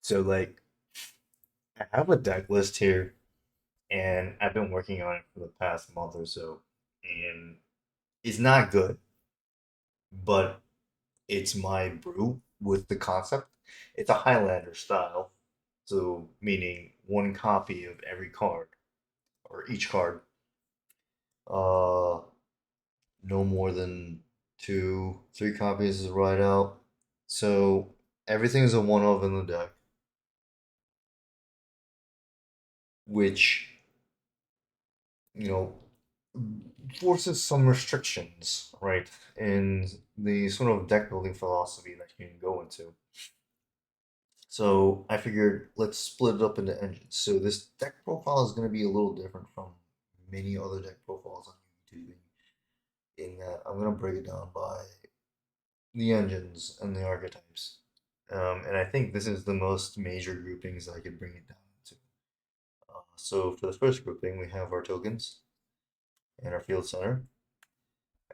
So I have a deck list here and I've been working on it for the past month or so. And it's not good, but it's my brew with the concept. It's a Highlander style. So meaning one copy of every card or each card. Uh no more than two, three copies is right out. So everything is a one of in the deck, which you know, forces some restrictions, right, in the sort of deck building philosophy that you can go into. So I figured let's split it up into engines. So this deck profile is going to be a little different from many other deck profiles on YouTube in that I'm going to break it down by the engines and the archetypes. And I think this is the most major groupings I could bring it down to. So for the first grouping, we have our tokens and our field center,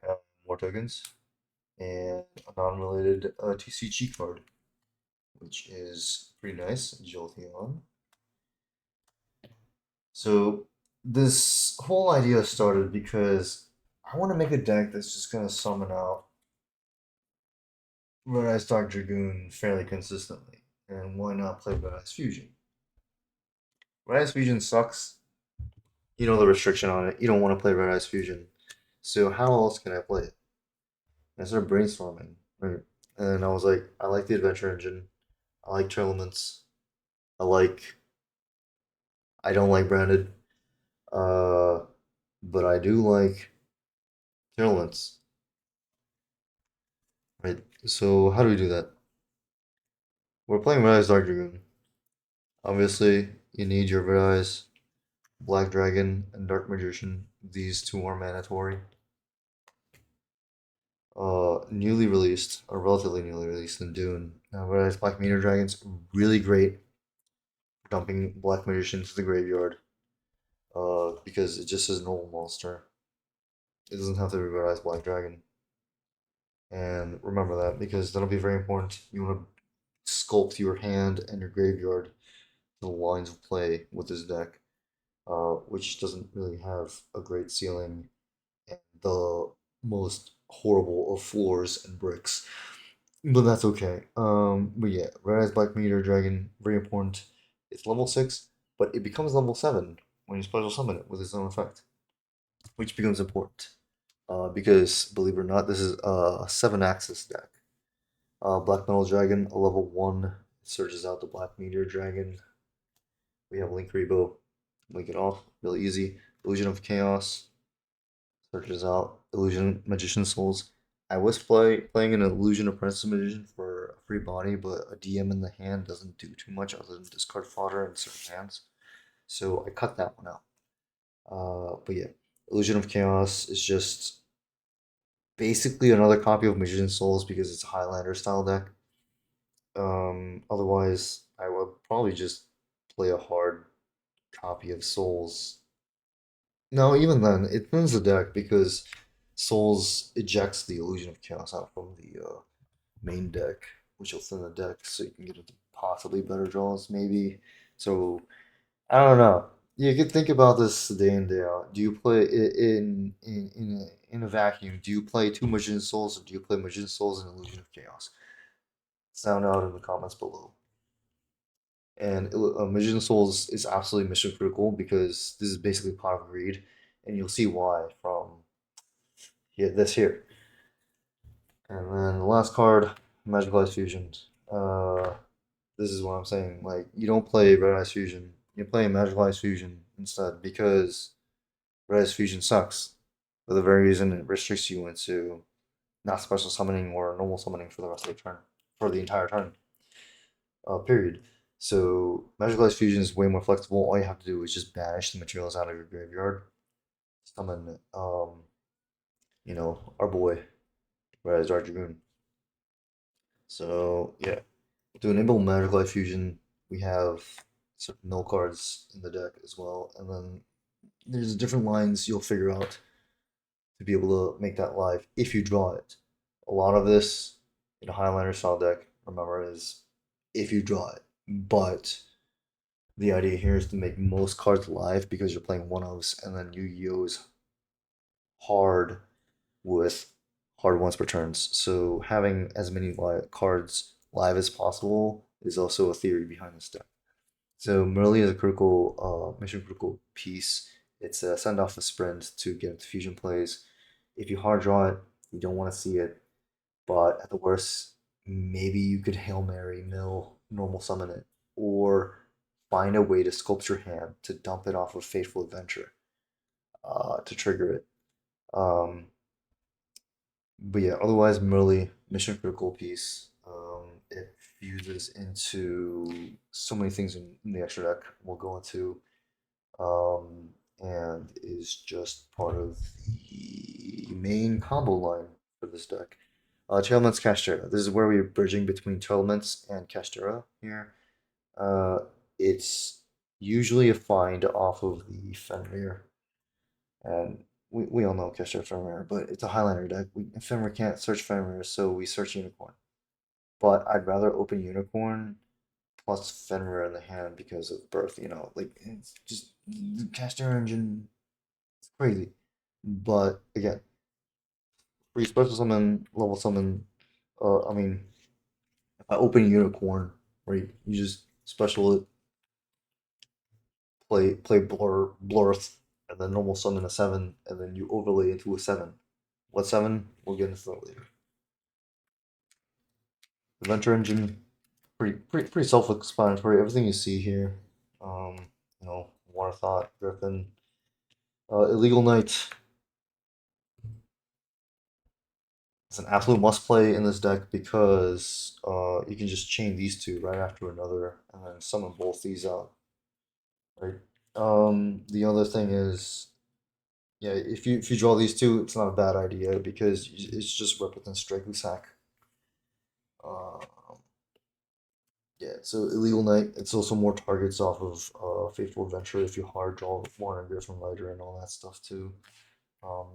uh, more tokens, and a non-related TCG card, which is pretty nice, Jolteon. So this whole idea started because I want to make a deck that's just gonna summon out Red Eyes Dark Dragoon fairly consistently, and why not play Red Eyes Fusion? Red Eyes Fusion sucks. You know the restriction on it. You don't want to play Red Eyes Fusion. So how else can I play it? And I started brainstorming, right? And I was like, I like the adventure engine. I like tournaments. I like. I don't like branded. Uh, but I do like tournaments, right? So how do we do that? We're playing Red Eyes Dark Dragoon. Obviously, you need your Red Eyes, Black Dragon, and Dark Magician. These two are mandatory. Newly released, or relatively newly released in Dune. Red Eyes Black Meteor Dragon's really great for dumping Black Magician to the graveyard. Because it just is a normal monster. It doesn't have to be Red Eyes Black Dragon. And remember that because that'll be very important. You want to sculpt your hand and your graveyard to the lines of play with this deck, which doesn't really have a great ceiling and the most horrible of floors and bricks. But that's okay. But yeah, Red Eyes Black Meteor Dragon, very important. It's level 6, but it becomes level 7 when you special summon it with its own effect, which becomes important. Because, believe it or not, this is a 7 axis deck. Black Metal Dragon, a level 1, searches out the Black Meteor Dragon. We have Link Rebo, link it off, really easy. Illusion of Chaos, searches out Illusion Magician Souls. I was playing an Illusion Apprentice Magician for a free body, but a DM in the hand doesn't do too much other than discard fodder in certain hands. So I cut that one out. But yeah, Illusion of Chaos is just basically another copy of Magician Souls because it's a Highlander style deck. Otherwise, I would probably just play a hard copy of Souls. No, even then, it thins the deck because Souls ejects the Illusion of Chaos out from the main deck, which will thin the deck so you can get into possibly better draws, maybe. So, I don't know. You could think about this day in, day out. Do you play in a vacuum? Do you play two Magician Souls or do you play Magician Souls and Illusion of Chaos? Sound out in the comments below. And Magician Souls is absolutely mission critical because this is basically pot of greed, and you'll see why from this here. And then the last card, Magical Ice Fusion. Uh, this is what I'm saying. Like you don't play Red Ice Fusion, you play Magical Ice Fusion instead because Red Ice Fusion sucks for the very reason it restricts you into not special summoning or normal summoning for the rest of the turn, for the entire turn. Period. So Magical Ice Fusion is way more flexible. All you have to do is just banish the materials out of your graveyard. Summon, our boy, Red Dark Dragoon. So yeah, to enable Magical Life Fusion, we have certain mill cards in the deck as well, and then there's different lines you'll figure out to be able to make that live if you draw it. A lot of this in a Highlander style deck, remember, is if you draw it. but the idea here is to make most cards live because you're playing one-ofs, and then you use hard with hard once per turns. So having as many cards live as possible is also a theory behind this deck. So Merly is a critical, mission critical piece. It's a send off a sprint to get into fusion plays. If you hard draw it, you don't want to see it. But at the worst, maybe you could Hail Mary mill normal summon it, or find a way to sculpt your hand to dump it off of Fateful Adventure to trigger it. Um, but yeah, otherwise, Merely mission critical piece. It fuses into so many things in the extra deck we'll go into, um, and is just part of the main combo line for this deck. Tailments Castera. This is where we're bridging between Tailments and Castera here. Uh, it's usually a find off of the Fenrir, and we all know Castera Fenrir, but it's a Highlander deck. Fenrir can't search Fenrir, so we search Unicorn. But I'd rather open Unicorn plus Fenrir in the hand because of Birth, like it's just the Castera engine is crazy. But again, free special summon, level summon, I mean, if I open Unicorn, right, you just special it, play Blurth, and then normal summon a 7, and then you overlay into a 7. What 7? We'll get into that later. Adventure engine, pretty self-explanatory. Everything you see here, um, War Thought, Griffin, Illegal Knight is an absolute must play in this deck because you can just chain these two right after another and then summon both these out, right? The other thing is, yeah, if you draw these two, it's not a bad idea because it's just represents Dracusac. Uh, yeah, so Illegal Knight, it's also more targets off of Faithful Adventure if you hard draw more and Griffin Rider and all that stuff too.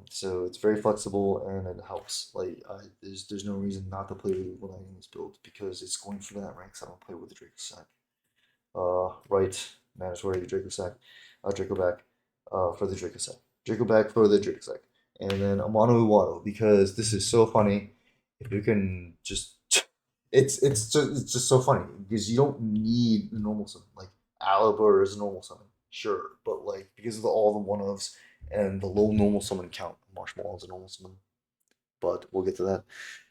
So it's very flexible and it helps. Like there's no reason not to play Illegal Knight in this build because it's going for that rank 7 play with the Dracosac. Right, mandatory Dracosac, Dracoback for the Dracosac. Dracoback for the Dracosac. And then Amano Iwado because this is so funny. If you can just it's just so funny because you don't need the normal summon. Like Alibur is a normal summon, sure, but like because of all the one ofs and the low normal summon count, Marshmallow is a normal summon. But we'll get to that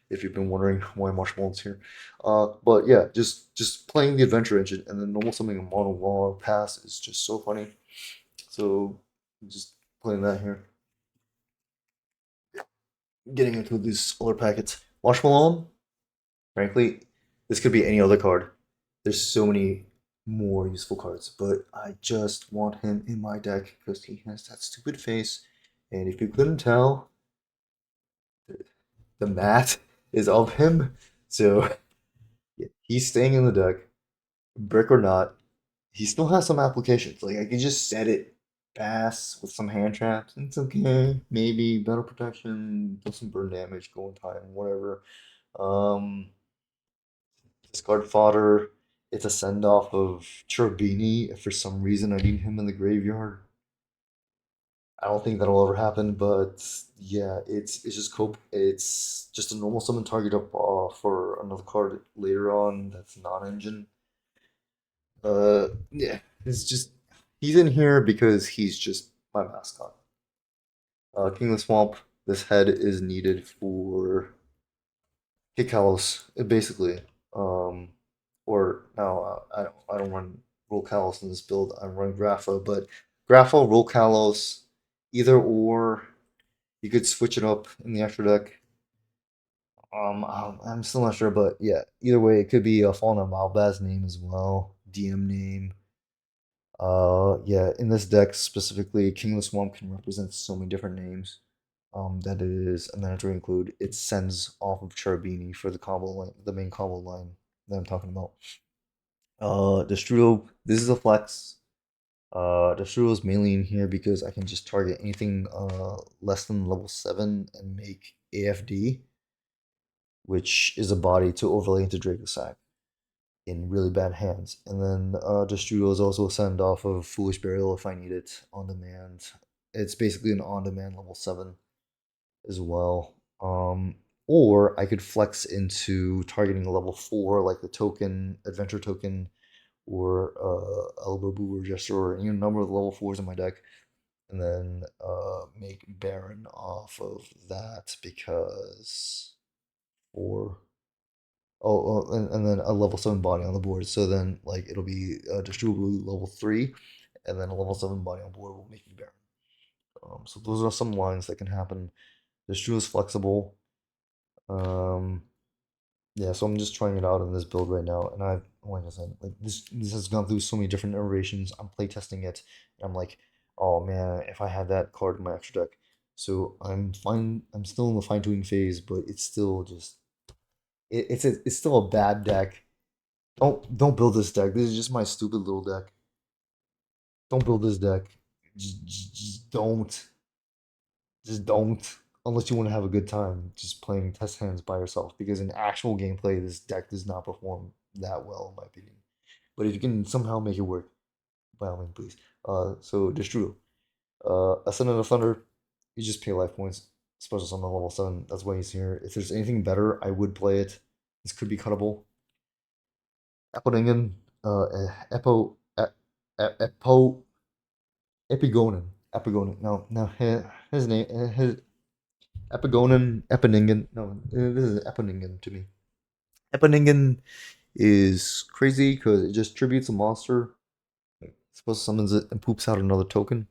if you've been wondering why Marshmallow's here. But yeah, just playing the adventure engine and then normal summoning a mono wall pass is just so funny. So just playing that here. Getting into these other packets. Marshmallow, frankly, this could be any other card. There's so many more useful cards, but I just want him in my deck because he has that stupid face. And if you couldn't tell, the mat is of him. So yeah, he's staying in the deck, brick or not. He still has some applications. Like I can just set it pass with some hand traps. It's okay. Maybe better protection, do some burn damage, go in time, whatever. Um, Discard fodder. It's a send off of Cherubini. If for some reason I need him in the graveyard, I don't think that'll ever happen. But yeah, it's just cope. It's just a normal summon target up for another card later on that's non-engine. Yeah, it's just he's in here because he's just my mascot. King of the Swamp. This head is needed for Kikalos, basically. Um, or no, I don't run Roll Kalos in this build. I run Grapha, but Grapha, Roll Kalos, either or. You could switch it up in the extra deck. I'm still not sure, but yeah, either way, it could be a Fauna Malbaz name as well, DM name. Yeah, in this deck specifically, King of the Swamp can represent so many different names. That it is a mandatory include. It sends off of Cherubini for the combo line, the main combo line that I'm talking about. Destrudo, this is a flex. Destrudo is mainly in here because I can just target anything less than level 7 and make AFD, which is a body to overlay into Dracosac. in really bad hands. And then Destrudo is also a send off of Foolish Burial if I need it on demand. It's basically an on demand level 7 as well. Or I could flex into targeting a level 4 like the token, adventure token, or Elberbu or Jester or any number of level 4s in my deck. And then make Baron off of that because four. And then a level 7 body on the board. So then, like, it'll be Distributable level 3, and then a level 7 body on board will make me Baron. So those are some lines that can happen. Distru is flexible. Um, yeah, so I'm just trying it out in this build right now, and like I said, like this has gone through so many different iterations. I'm playtesting it, and I'm like, oh man, if I had that card in my extra deck. So I'm fine. I'm still in the fine tuning phase, but it's still just it's still a bad deck. Don't build this deck. This is just my stupid little deck. Don't build this deck. Just don't. Just don't. Unless you want to have a good time just playing test hands by yourself. Because in actual gameplay, this deck does not perform that well, in my opinion. But if you can somehow make it work, by all means, please. So Destrudo. Ascendant of Thunder, you just pay life points. Special summon level 7. That's why he's here. If there's anything better, I would play it. This could be cuttable. Eponingen, Epo, Epo, Epigonen, Epigonen. No, no, his name, his Epigonen, Eponingen. No, this is Eponingen to me. Eponingen is crazy because it just tributes a monster. Supposed summons it and poops out another token.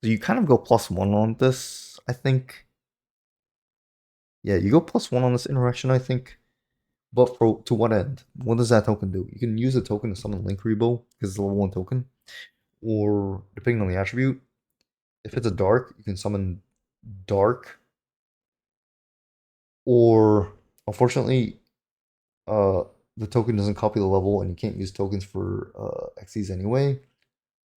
So you kind of go +1 on this, I think. Yeah, you go +1 on this interaction, I think. But for to what end? What does that token do? You can use the token to summon Link Rebo because it's a level 1 token. Or depending on the attribute, if it's a dark, you can summon dark. Or unfortunately, uh, the token doesn't copy the level, and you can't use tokens for XCs anyway.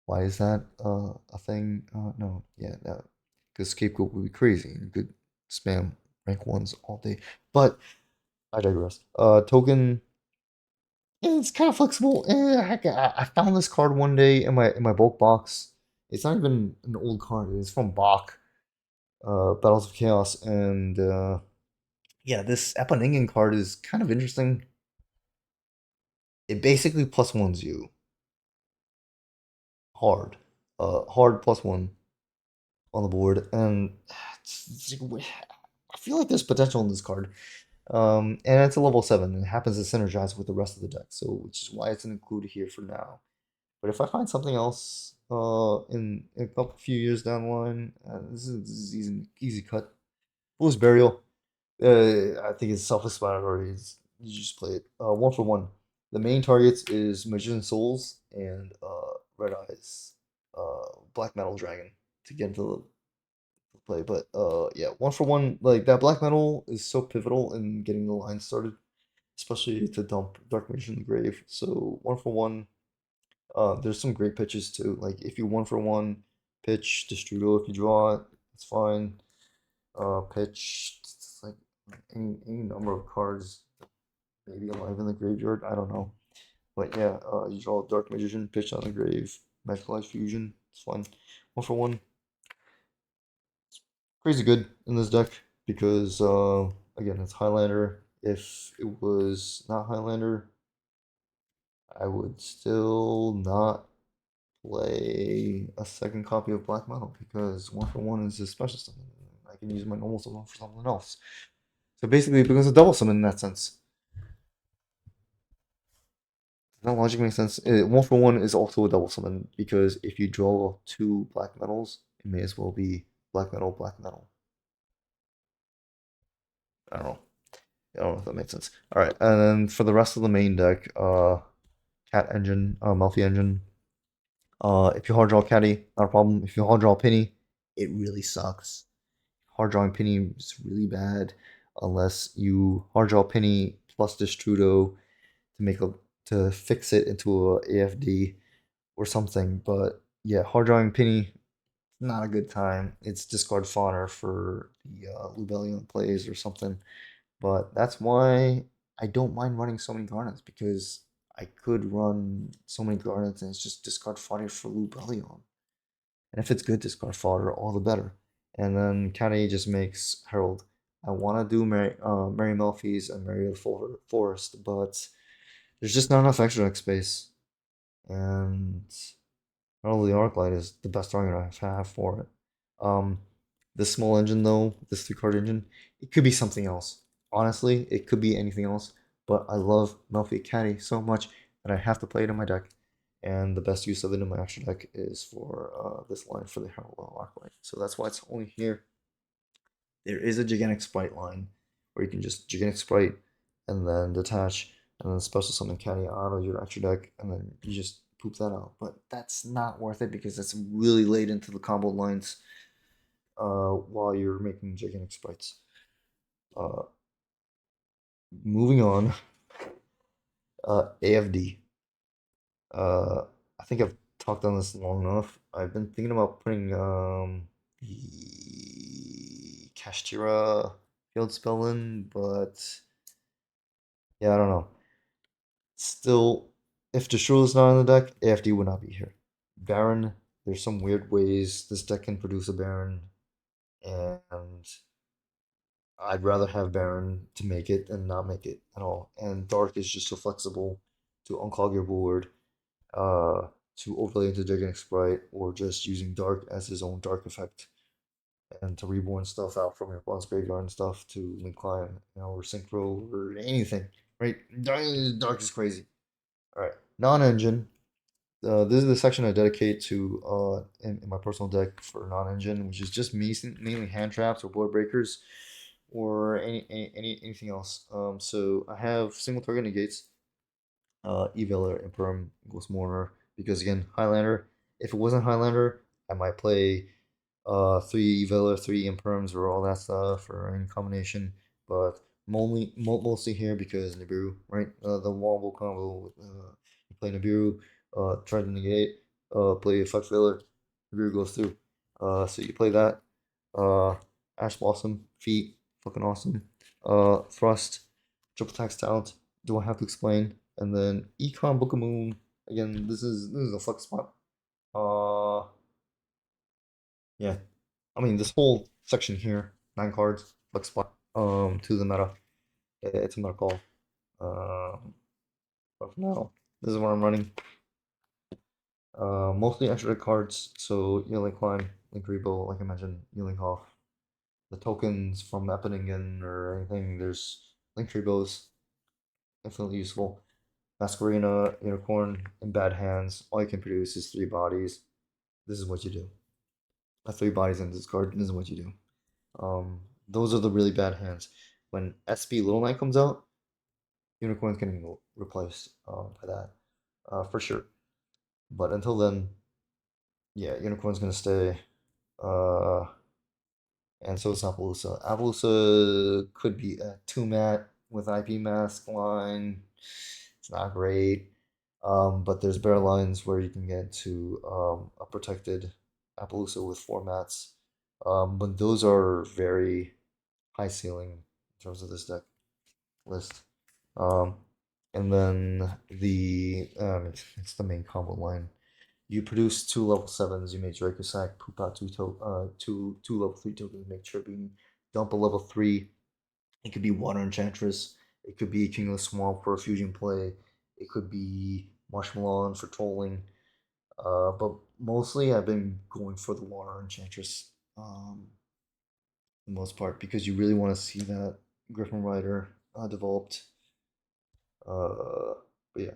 Why is that a thing? No, yeah, no, because scapegoat would be crazy, and you could spam rank ones all day. But I digress. Token, it's kind of flexible. I found this card one day in my bulk box. It's not even an old card. It's from Bach, Battles of Chaos, and yeah, this Eponingen card is kind of interesting. It basically +1s you hard, hard +1 on the board, and I feel like there's potential in this card. And it's a level 7, and it happens to synergize with the rest of the deck, so which is why it's included here for now. But if I find something else in a couple few years down the line, this is easy cut. Fool's Burial. I think it's self-explanatory. You just play it. 1 for 1. The main targets is Magician Souls and Red Eyes, Black Metal Dragon to get into the play. But yeah, 1 for 1. Like that Black Metal is so pivotal in getting the line started, especially to dump Dark Magician in the grave. So 1 for 1. There's some great pitches too. Like if you 1 for 1 pitch Destrudo, if you draw it, it's fine. Pitch it's like any number of cards, maybe alive in the graveyard. I don't know, but yeah, you draw Dark Magician, pitch on the grave, Magical Life Fusion. It's fun. 1 for 1, crazy good in this deck because again, it's Highlander. If it was not Highlander, I would still not play a second copy of Black Metal because 1 for 1 is a special summon. I can use my normal summon for something else. So basically, it becomes a double summon in that sense. That logic makes sense. 1 for 1 is also a double summon because if you draw 2 black metals, it may as well be black metal, black metal. I don't know. I don't know if that makes sense. All right, and then for the rest of the main deck, Cat Engine, Melfi Engine. If you hard draw Caddy, not a problem. If you hard draw Penny, it really sucks. Hard drawing Penny is really bad unless you hard draw Penny plus Destrudo to make a to fix it into a AFD or something. But yeah, hard drawing Penny, not a good time. It's discard fodder for the Lubellion plays or something. But that's why I don't mind running so many Garnets because I could run so many Garnets and it's just discard fodder for Lubellion. And if it's good discard fodder, all the better. And then Kenny just makes Herald. I want to do Mary Melfi's and Mary of the Forest, but there's just not enough extra deck space. And probably Arclight is the best target I have for it. Um, this small engine though, this three-card engine, it could be something else. Honestly, it could be anything else. But I love Melfi Caddy so much that I have to play it in my deck. And the best use of it in my extra deck is for this line for the Herald Arclight. So that's why it's only here. There is a gigantic sprite line where you can just gigantic sprite and then detach and then special summon Caddy out of your extra deck and then you just poop that out. But that's not worth it because that's really late into the combo lines while you're making gigantic sprites. Uh, moving on, AFD. Uh, I think I've talked on this long enough. I've been thinking about putting the Kashtira field spell in, but yeah, I don't know. Still, if Destroy's not in the deck, AFD would not be here. Baron, there's some weird ways this deck can produce a Baron, and I'd rather have Baron to make it than not make it at all. And Dark is just so flexible to unclog your board, uh, to overlay into Gigantic Sprite, or just using Dark as his own Dark effect, and to reborn stuff out from your opponent's graveyard and stuff to link climb, or synchro or anything. Right? Dark is crazy. All right, non-engine. This is the section I dedicate to in my personal deck for non-engine, which is just mainly hand traps or board breakers, or anything else. So I have single target negates, Eviler, Imperm, Ghost Mourner, because again, Highlander. If it wasn't Highlander, I might play three Vela, three Imperms, or all that stuff, or any combination. But mostly here because Nibiru, right? The wombo combo. You play Nibiru, try to negate, play a Fuck Veiler, Nibiru goes through. So you play that. Uh, Ash Blossom, feet, fucking awesome. Thrust, triple tax talent. Do I have to explain? And then Econ Book of Moon. Again, this is a flex spot. Uh, yeah, I mean, this whole section here, 9 cards, flex spot, to the meta. It's a meta call. But for now, this is what I'm running. Mostly extra cards, so Link Climb, Link Rebo, like I mentioned, Link Off. The tokens from Eppingen or anything, there's Link Rebos, infinitely useful. Masquerena, Unicorn, in bad hands, all you can produce is 3 bodies. This is what you do. 3 bodies in this card, this is what you do. Those are the really bad hands. When SB Little Knight comes out, Unicorn's getting replaced by that for sure. But until then, yeah, Unicorn's gonna stay. Uh, and so is Appaloosa. Appaloosa could be a 2 mat with IP mask line. It's not great. But there's better lines where you can get to a protected Appaloosa with 4 mats. But those are very high ceiling in terms of this deck list. Um, and then it's the main combo line. You produce 2 level 7s. You make Dracosack, poop out two level 3 tokens. Make Chirping, dump a level 3. It could be Water Enchantress. It could be King of the Swamp for a fusion play. It could be Marshmallow for trolling. But mostly I've been going for the Water Enchantress. The most part because you really want to see that Griffin Rider developed. But yeah,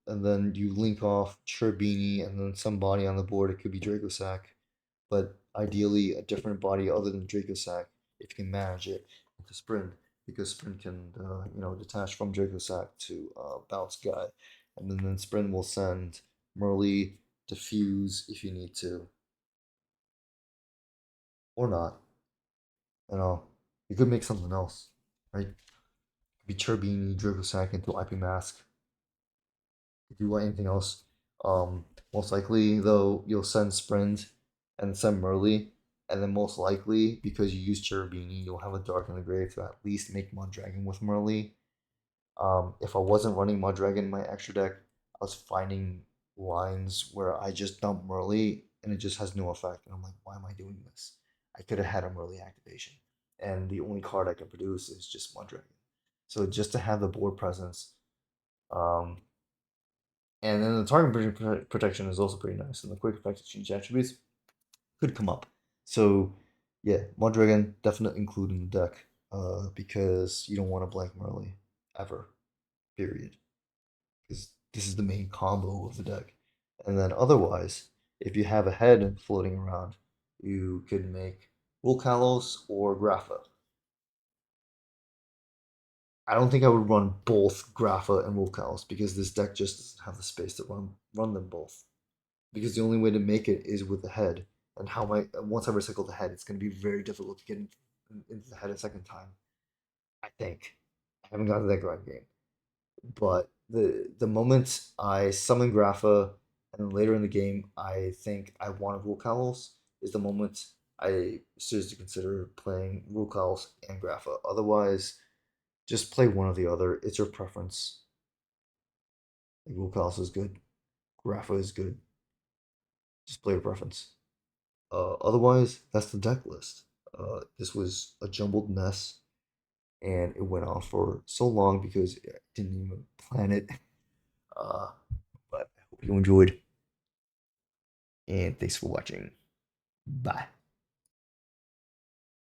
and then you link off Cherbini and then some body on the board. It could be Dracosack, but ideally a different body other than Dracosack if you can manage it into Sprint because Sprint can detach from Dracosack to bounce guy, and then Sprint will send Merly diffuse if you need to or not. You know, you could make something else, right? Be Cherubini, Dracosack into IP Mask. If you want anything else, most likely though you'll send Sprint and send Merly, and then most likely because you use Cherubini, you'll have a Dark in the Grave to at least make Dragon with Merly. If I wasn't running Mud Dragon in my extra deck, I was finding lines where I just dump Merly and it just has no effect. And I'm like, why am I doing this? I could have had a Merly activation. And the only card I can produce is just Mud Dragon. So just to have the board presence, um, and then the target protection is also pretty nice. And the quick effect exchange attributes could come up. So yeah, Mud Dragon definitely include in the deck, because you don't want to blank Merly ever. Period. Because this is the main combo of the deck. And then otherwise, if you have a head floating around, you could make Kalos or Grapha. I don't think I would run both Grapha and Kalos because this deck just doesn't have the space to run them both. Because the only way to make it is with the head. And how my once I recycle the head, it's going to be very difficult to get into the head a second time. I think I haven't got to that grind game. But the moment I summon Grapha and then later in the game I think I want to rule Kalos is the moment I seriously consider playing rule Kalos and Grapha. Otherwise, just play one or the other. It's your preference. Like rule Kalos is good, Grapha is good. Just play your preference. Otherwise, that's the deck list. This was a jumbled mess, and it went on for so long because I didn't even plan it. Uh, but I hope you enjoyed, and thanks for watching. Bye.